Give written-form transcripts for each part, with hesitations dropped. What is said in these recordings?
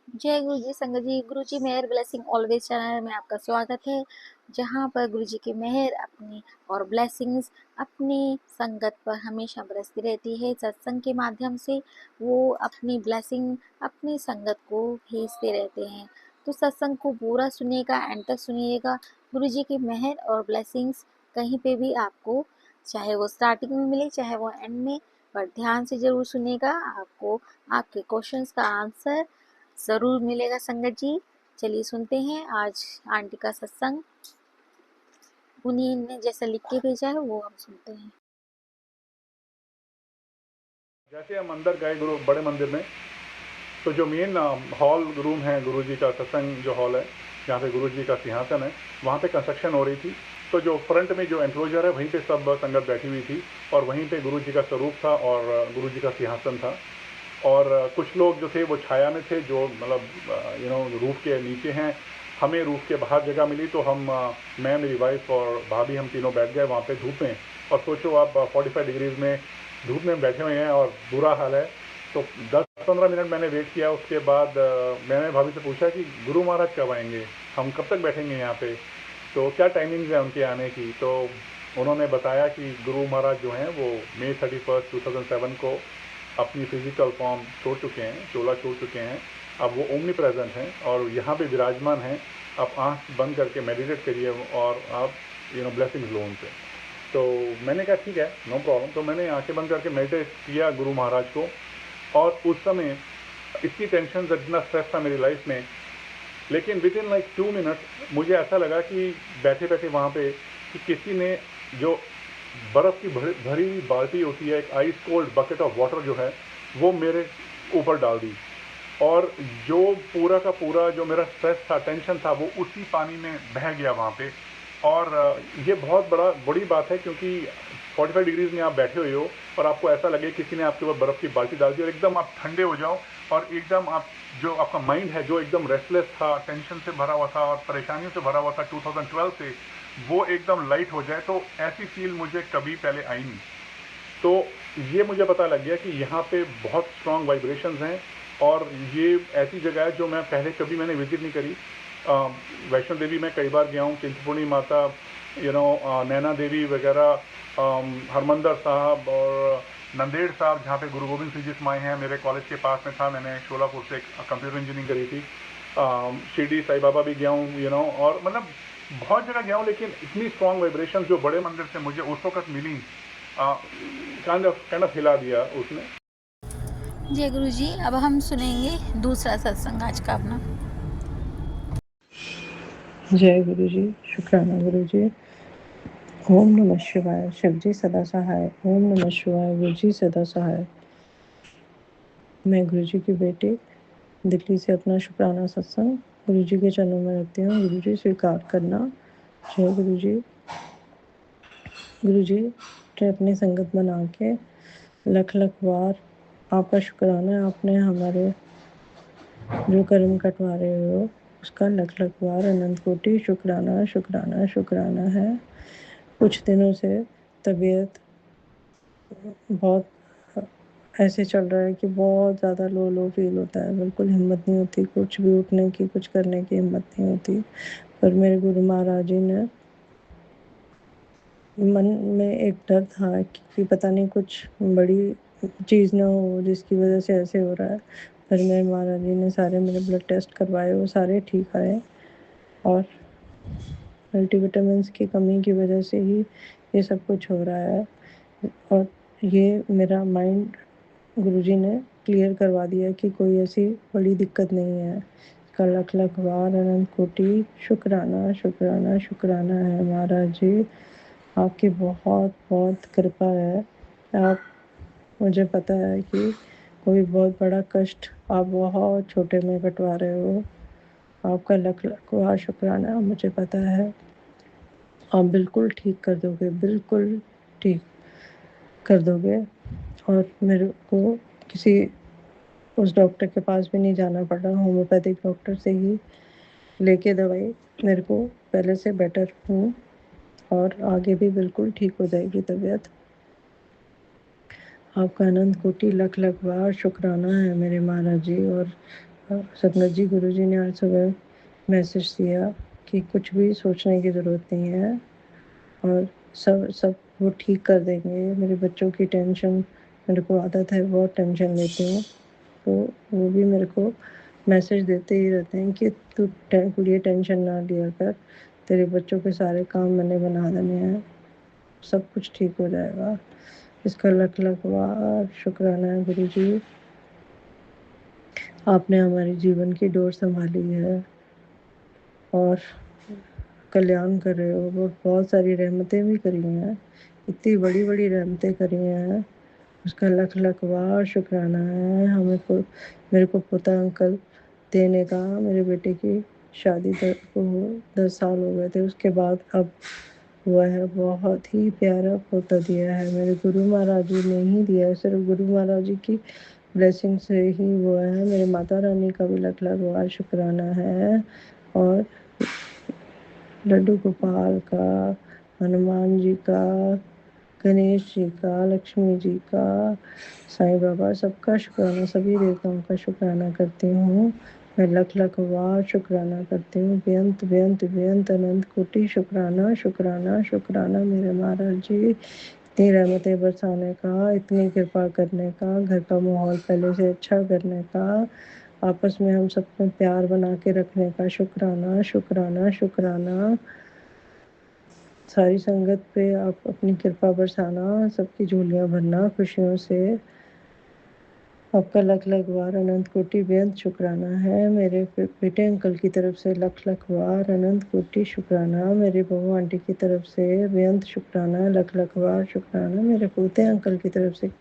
जय गुरु जी संगत जी। गुरु जी मेहर blessing always channel में आपका स्वागत है, जहां पर गुरु जी की मेहर अपनी और ब्लेसिंग्स अपनी संगत पर हमेशा बरसती रहती है। सत्संग के माध्यम से वो अपनी ब्लेसिंग अपनी संगत को भेजते रहते हैं। तो सत्संग को पूरा सुनिएगा, एंड तक सुनिएगा। गुरु जी की मेहर और ब्लेसिंग्स कहीं पे भी आपको, चाहे वो स्टार्टिंग में मिले चाहे वो एंड में, पर ध्यान से जरूर सुनिएगा। आपको आपके क्वेश्चंस का आंसर जरूर मिलेगा संगत जी। चलिए सुनते हैं आज आंटी का सत्संग। उन्हीं ने जैसा लिख के भेजा है वो हम सुनते हैं। जैसे हम अंदर गए गुरु बड़े मंदिर में, तो जो मेन हॉल रूम है गुरु जी का, सत्संग जो हॉल है जहाँ पे गुरु जी का सिंहासन है, वहाँ पे कंस्ट्रक्शन हो रही थी। तो जो फ्रंट में जो एंक्लोजर है वहीं पे सब संगत बैठी हुई थी, और वहीं पे गुरु जी का स्वरूप था और गुरु जी का सिंहासन था। और कुछ लोग जो थे वो छाया में थे, जो मतलब रूफ के नीचे हैं। हमें रूफ के बाहर जगह मिली, तो हम मैं, मेरी वाइफ और भाभी, हम तीनों बैठ गए वहाँ पे धूप में। और सोचो आप 45 डिग्रीज में धूप में बैठे हुए हैं और बुरा हाल है। तो 10-15 मिनट मैंने वेट किया। उसके बाद मैंने भाभी से पूछा कि गुरु महाराज कब आएंगे, हम कब तक बैठेंगे यहाँ पे, तो क्या टाइमिंग्स है उनके आने की। तो उन्होंने बताया कि गुरु महाराज जो हैं वो May 31, 2007 को अपनी फिजिकल फॉर्म छोड़ चुके हैं, चोला छोड़ चुके हैं। अब वो ओमनी प्रेजेंट हैं और यहाँ पे विराजमान हैं। आप आँख बंद करके मेडिटेट करिए और आप ब्लेसिंग्स लो उनसे। तो मैंने कहा ठीक है, नो प्रॉब्लम। तो मैंने आंखें बंद करके मेडिटेट किया गुरु महाराज को। और उस समय इतनी टेंशन, इतना स्ट्रेस था मेरी लाइफ में, लेकिन विद इन लाइक 2 मिनट मुझे ऐसा लगा कि बैठे बैठे वहाँ पे कि किसी ने जो बर्फ़ की भरी हुई बाल्टी होती है, एक ice cold bucket of water जो है, वो मेरे ऊपर डाल दी। और जो पूरा का पूरा जो मेरा स्ट्रेस था, टेंशन था, वो उसी पानी में बह गया वहाँ पे। और ये बहुत बड़ी बात है, क्योंकि 45 डिग्रीज में आप बैठे हुए हो और आपको ऐसा लगे किसी ने आपके ऊपर बर्फ़ की बाल्टी डाल दी, और एकदम आप ठंडे हो जाओ, और एकदम आप, जो आपका माइंड है जो एकदम रेस्टलेस था, टेंशन से भरा हुआ था और परेशानियों से भरा हुआ था 2012 से, वो एकदम लाइट हो जाए। तो ऐसी फील मुझे कभी पहले आई नहीं। तो ये मुझे पता लग गया कि यहाँ पे बहुत स्ट्रॉन्ग वाइब्रेशंस हैं। और ये ऐसी जगह है जो मैं पहले कभी मैंने विजिट नहीं करी। वैष्णो देवी में कई बार गया हूँ, चिंतपूर्णी माता, नैना देवी वगैरह, हरमंदर साहब और नंदेड़ साहब, जहाँ पे गुरु गोविंद सिंह जी समाये हैं। मेरे कॉलेज के पास में था, मैंने शोलापुर से कंप्यूटर इंजीनियरिंग करी थी। शिरडी साई बाबा भी गया हूँ, और मतलब बहुत जगह गया हूँ। लेकिन इतनी स्ट्रॉन्ग वाइब्रेशन जो बड़े मंदिर से मुझे उस वक्त मिली, काइंड ऑफ हिला दिया उसने। जय गुरु जी। अब हम सुनेंगे दूसरा सत्संग आज का अपना। जय गुरु जी, शुक्राना गुरु जी। ओम नमः शिवाय, शिव जी सदा सहाय। ओम नमः शिवाय, गुरु जी सदा सहाय। मैं गुरु जी की बेटी दिल्ली से अपना शुक्राना सत्संग गुरु जी के चरणों में रखती हूँ। गुरु जी स्वीकार करना। जय गुरु जी। गुरु जी ने अपनी संगत बना के लख लख बार आपका शुक्राना है। आपने हमारे जो कर्म कटवा रहे हो उसका लख लख बार अनंत कोटि शुक्राना शुक्राना शुक्राना है। कुछ दिनों से तबीयत बहुत ऐसे चल रहा है कि बहुत ज़्यादा लो लो फील होता है। बिल्कुल हिम्मत नहीं होती, कुछ भी उठने की, कुछ करने की हिम्मत नहीं होती। पर मेरे गुरु महाराज जी ने, मन में एक डर था कि पता नहीं कुछ बड़ी चीज़ ना हो जिसकी वजह से ऐसे हो रहा है। पर मेरे महाराज जी ने सारे मेरे ब्लड टेस्ट करवाए, वो सारे ठीक आए। और मल्टीविटामिन्स की कमी की वजह से ही ये सब कुछ हो रहा है। और ये मेरा माइंड गुरुजी ने क्लियर करवा दिया कि कोई ऐसी बड़ी दिक्कत नहीं है। इसका लख लख बार अनंत कोटि शुक्राना शुक्राना शुक्राना है। महाराज जी आपकी बहुत बहुत कृपा है। आप, मुझे पता है कि कोई बहुत बड़ा कष्ट आप बहुत छोटे में कटवा रहे हो। आपका लख लख बार शुक्राना, मुझे पता है आप बिल्कुल ठीक कर दोगे, बिल्कुल ठीक कर दोगे। और मेरे को किसी उस डॉक्टर के पास भी नहीं जाना पड़ा, होम्योपैथिक डॉक्टर से ही लेके दवाई मेरे को पहले से बेटर हूँ, और आगे भी बिल्कुल ठीक हो जाएगी तबीयत। आपका अनंत कोटि लख लख बार शुक्राना है मेरे महाराज जी। और संगत जी गुरुजी ने आज सुबह मैसेज दिया कि कुछ भी सोचने की ज़रूरत नहीं है और सब सब वो ठीक कर देंगे। मेरे बच्चों की टेंशन, मेरे को आदत है बहुत टेंशन लेती हूँ, तो वो भी मेरे को मैसेज देते ही रहते हैं कि तू ये टेंशन ना लिया कर, तेरे बच्चों के सारे काम मैंने बना देने हैं, सब कुछ ठीक हो जाएगा। इसका लख लख वार शुक्राना है गुरुजी, आपने हमारे जीवन की डोर संभाली है और कल्याण कर रहे हो। बहुत सारी रहमतें भी करी हैं, इतनी बड़ी बड़ी रहमतें करी हैं, उसका लख लख वार शुक्राना है। मेरे को पोता अंकल देने का, मेरे बेटे की शादी को 10 साल हो गए थे, उसके बाद अब हुआ है। बहुत ही प्यारा पोता दिया है, मेरे गुरु महाराज जी ने ही दिया है, सिर्फ गुरु महाराज जी की ब्लेसिंग से ही हुआ है। मेरे माता रानी का भी लख लख वार शुक्राना है और लड्डू गोपाल का, हनुमान जी का, गणेश जी का, लक्ष्मी जी का, साईं बाबा, सबका शुक्राना, सभी देवताओं का शुक्राना करती हूँ। मैं लख लख वार शुक्राना करती हूँ, बेअंत बेअंत बेअंत अनंत कोटि शुक्राना शुक्राना शुक्राना मेरे महाराज जी। इतनी रहमतें बरसाने का, इतनी कृपा करने का, घर का माहौल पहले से अच्छा करने का, आपस में हम सब में प्यार बना के रखने का शुक्राना शुक्राना शुक्राना। सारी संगत पे आप अपनी कृपा बरसाना, सबकी झोलियाँ भरना खुशियों से। आपका लख लख वार अनंत कोटि बेअंत शुक्राना है। मेरे बेटे अंकल की तरफ से लख लख वार अनंत कोटि शुक्राना, मेरे बहू आंटी की तरफ से बेअंत शुक्राना, लख लख वार शुक्राना, मेरे पोते अंकल की तरफ से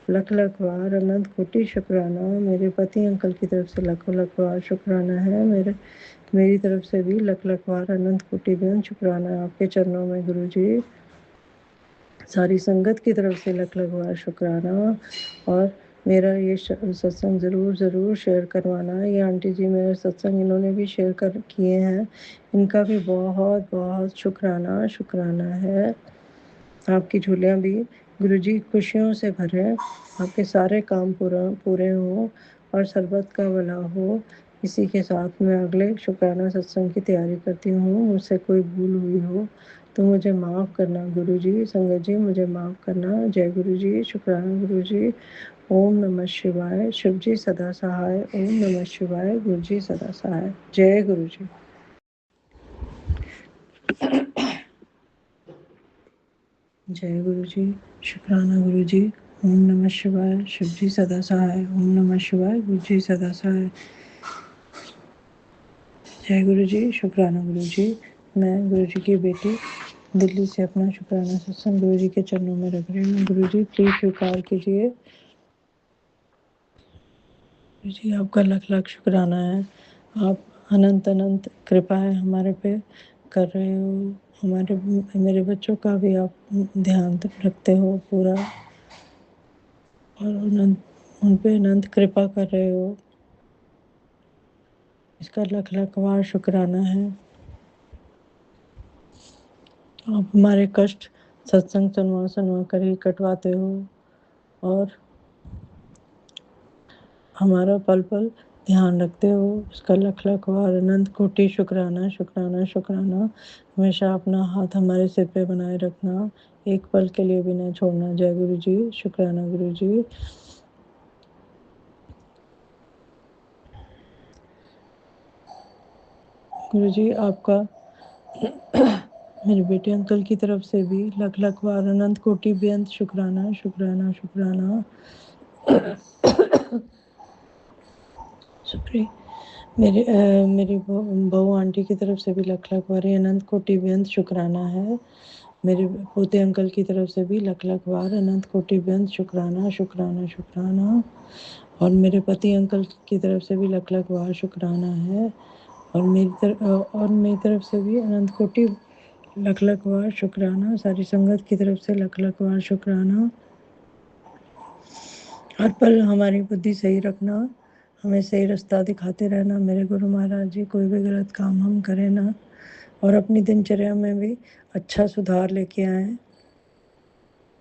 लख लख वार अनंत कोटि शुक्राना, मेरे पति अंकल की तरफ से लख लख वार शुक्राना है। मेरी तरफ से भी लख लख वार अनंत कोटि बेअंत शुक्राना है आपके चरणों में गुरुजी। सारी संगत की तरफ से लख लख बार शुक्राना और मेरा ये सत्संग ज़रूर शेयर करवाना। ये आंटी जी मेरे सत्संग इन्होंने भी शेयर कर किए हैं, इनका भी बहुत बहुत शुक्राना शुक्राना है। आपकी झोलियाँ भी गुरुजी खुशियों से भरें, आपके सारे काम पूरे हों और सरबत का भला हो। इसी के साथ मैं अगले शुक्राना सत्संग की तैयारी करती हूँ। मुझसे कोई भूल हुई हो तो मुझे माफ़ करना गुरुजी। संगत जी मुझे माफ़ करना। जय गुरुजी, शुक्राना गुरुजी। ओम नमः शिवाय। शिव जी सदा सहाय। ओम नमः शिवाय। गुरुजी सदा सहाय। जय गुरुजी। जय गुरुजी, शुक्राना गुरुजी। ओम नमः शिवाय। शिव जी सदा सहाय। ओम नमः शिवाय। गुरुजी सदा सहाय। जय गुरुजी, शुक्राना गुरुजी। मैं गुरुजी की बेटी दिल्ली से अपना शुक्राना सत्संग गुरुजी के चरणों में रख रही हूँ। गुरुजी प्लीज स्वीकार कीजिए। गुरुजी आपका लख लख शुक्राना है, आप अनंत अनंत कृपाएं हमारे पे कर रहे हो। मेरे बच्चों का भी आप ध्यान रखते हो पूरा और उन पे अनंत कृपा कर रहे हो, इसका लख लख बार शुक्राना है। आप हमारे कष्ट सत्संग सुनवा सुनवा कर ही कटवाते हो और हमारा पल पल ध्यान रखते हो, इसका लख लख बार अनंत कोटि शुक्राना शुक्राना शुक्राना। हमेशा अपना हाथ हमारे सिर पे बनाए रखना, एक पल के लिए भी ना छोड़ना। जय गुरु जी, शुक्राना गुरु जी। गुरु जी आपका मेरे बेटे अंकल की तरफ से भी लख लख बार अनंत कोटि बेअंत शुक्राना शुक्राना शुक्राना। शुक्रिया। मेरी बहू आंटी की तरफ से भी लख लख बार अनंत कोटि बेअंत शुक्राना है। मेरे पोते अंकल की तरफ से भी लख लख बार अनंत कोटि बेअंत शुक्राना शुक्राना शुक्राना। और मेरे पति अंकल की तरफ से भी लख लख बार शुक्राना है और मेरी तरफ से भी अनंत कोटि लख लख बार शुक्राना। सारी संगत की तरफ से लख लख बार शुक्राना। हर पल हमारी बुद्धि सही रखना, हमें सही रास्ता दिखाते रहना मेरे गुरु महाराज जी। कोई भी गलत काम हम करें ना और अपनी दिनचर्या में भी अच्छा सुधार लेके आए।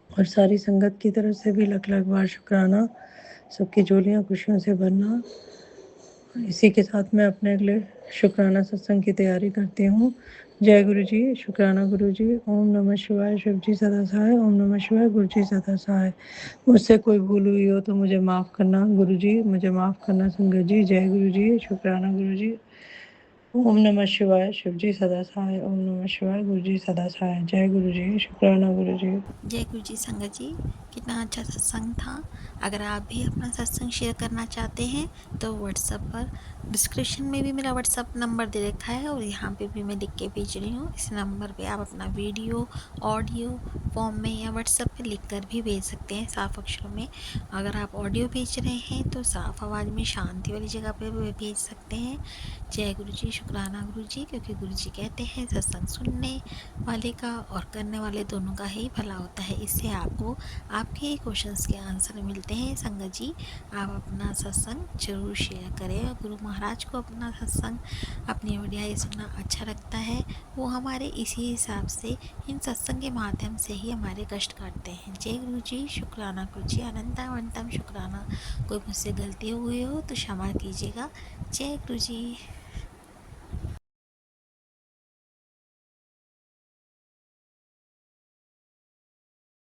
और सारी संगत की तरफ से भी लख लख बार शुक्राना, सबकी झोलियाँ खुशियों से भरना। इसी के साथ मैं अपने अगले शुक्राना सत्संग की तैयारी करती हूँ। जय गुरु जी, शुक्राना गुरु जी। ओम नमः शिवाय, शिव जी सदा सहाय। ओम नमः शिवाय, गुरु जी सदा सहाय। मुझसे कोई भूल हुई हो तो मुझे माफ़ करना गुरु जी, मुझे माफ़ करना संगत जी। जय गुरु जी, शुक्राना गुरु जी। ओम नमः शिवाय, शिव जी सदा सहाय। ओम नमः शिवाय, गुरु जी सदा सहाय। जय गुरु जी, शुक्राना गुरु जी। जय गुरु जी संगत जी। कितना अच्छा सत्संग था। अगर आप भी अपना सत्संग शेयर करना चाहते हैं तो व्हाट्सएप पर डिस्क्रिप्शन में भी मेरा व्हाट्सएप नंबर दे रखा है और यहाँ पे भी मैं लिख के भेज रही हूँ। इस नंबर पे आप अपना वीडियो ऑडियो फॉर्म में या व्हाट्सएप पे लिख कर भी भेज सकते हैं साफ अक्षरों में। अगर आप ऑडियो भेज रहे हैं तो साफ आवाज़ में शांति वाली जगह पर भी भेज सकते हैं। जय गुरु जी, शुक्राना गुरु जी। क्योंकि गुरु जी कहते हैं सत्संग सुनने वाले का और करने वाले दोनों का ही भला होता है। इससे आपको आपके ही क्वेश्चंस के आंसर मिलते हैं। संगत जी, आप अपना सत्संग जरूर शेयर करें। और गुरु महाराज को अपना सत्संग, अपनी ऑडियो सुनना अच्छा लगता है। वो हमारे इसी हिसाब से इन सत्संग के माध्यम से ही हमारे कष्ट काटते हैं। जय गुरु जी, शुक्राना गुरु जी। अनंता अनंतम शुक्राना। कोई मुझसे गलती हुई हो तो क्षमा कीजिएगा। जय गुरु जी।